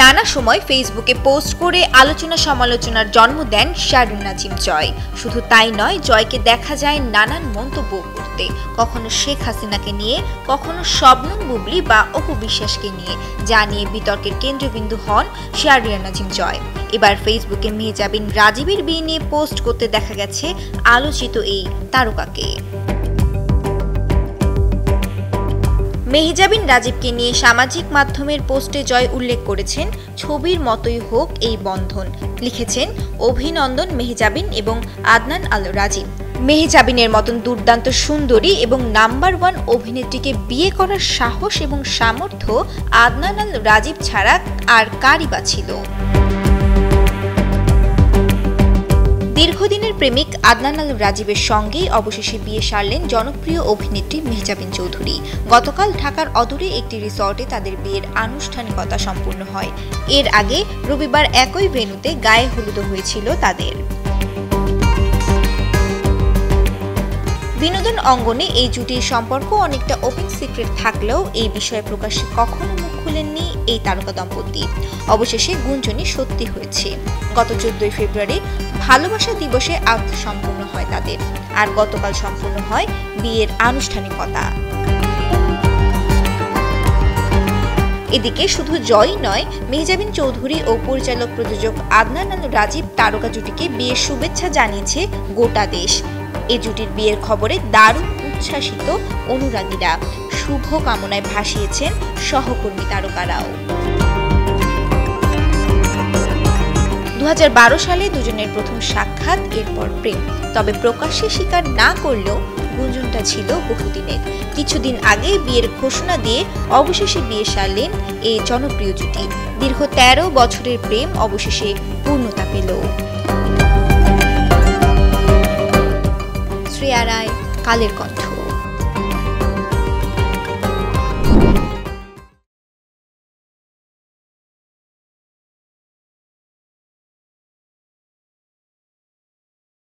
নানা সময় ফেসবুকে পোস্ট করে আলোচনা সমালোচনার জন্ম দেন শাহরিয়ার নাজিম জয়। শুধু তাই নয়, জয়কে দেখা যায় নানান মন্তব্য করতে, কখনো শেখ হাসিনাকে নিয়ে, কখনো শবনম বুবলী বা অপু বিশ্বাসকে নিয়ে, যা নিয়ে বিতর্কের কেন্দ্রবিন্দু হন শাহরিয়ার নাজিম জয়। এবার ফেসবুকে মেহজাবিন রাজীবের বিয়ে নিয়ে পোস্ট করতে দেখা গেছে আলোচিত এই তারকাকে। মেহজাবিন রাজীবকে নিয়ে সামাজিক মাধ্যমের পোস্টে জয় উল্লেখ করেছেন, ছবির মতোই হোক এই বন্ধন। লিখেছেন, অভিনন্দন মেহজাবিন এবং আদনান আল রাজীব। মেহজাবিনের মতন দুর্দান্ত সুন্দরী এবং নাম্বার 1 অভিনেত্রীকে বিয়ে করার সাহস এবং সামর্থ্য আদনান আল রাজীব ছাড়া আর কারই বা ছিল। দীর্ঘদিনের প্রেমিক আদনান আল রাজীবের সঙ্গেই অবশেষে বিয়ে সারলেন জনপ্রিয় অভিনেত্রী মেহজাবিন চৌধুরী। গতকাল ঢাকার অদূরে একটি রিসর্টে তাদের বিয়ের আনুষ্ঠানিকতা সম্পূর্ণ হয়। এর আগে রবিবার একই ভেন্যুতে গায়ে হলুদও হয়েছিল তাদের। বিনোদন অঙ্গনে এই জুটির সম্পর্ক অনেকটা ওপেন সিক্রেট থাকলেও এই বিষয়ে প্রকাশ্যে কখনো মুখ খুলেননি এই তারকা দম্পতি। অবশেষে গুঞ্জনই সত্যি হয়েছে। গত 14 ফেব্রুয়ারি ভালোবাসা দিবসে আজ সম্পূর্ণ হয় তাদের, আর গতকাল সম্পূর্ণ হয় বিয়ের আনুষ্ঠানিকতা। এদিকে শুধু জয়ই নয়, মেহজাবিন চৌধুরী ও পরিচালক প্রযোজক আদনান আল রাজীব তারকা জুটিকে বিয়ের শুভেচ্ছা জানিয়েছে গোটা দেশ। এ জুটির বিয়ের খবরে দারুণ উচ্ছ্বাসিত অনুরাগীরা, শুভ কামনায় ভাসিয়েছেন সহকর্মী তারকারাও। 2012 সালে দুজনের প্রথম সাক্ষাৎ, এরপর প্রেম। তবে প্রকাশ্যে স্বীকার না করলেও গুঞ্জনটা ছিল বহুদিনের। কিছুদিন আগে বিয়ের ঘোষণা দিয়ে অবশেষে বিয়ে সারলেন এই জনপ্রিয় জুটি। দীর্ঘ 13 বছরের প্রেম অবশেষে পূর্ণতা পেল। শ্রেয়া রায়, কালের কণ্ঠ।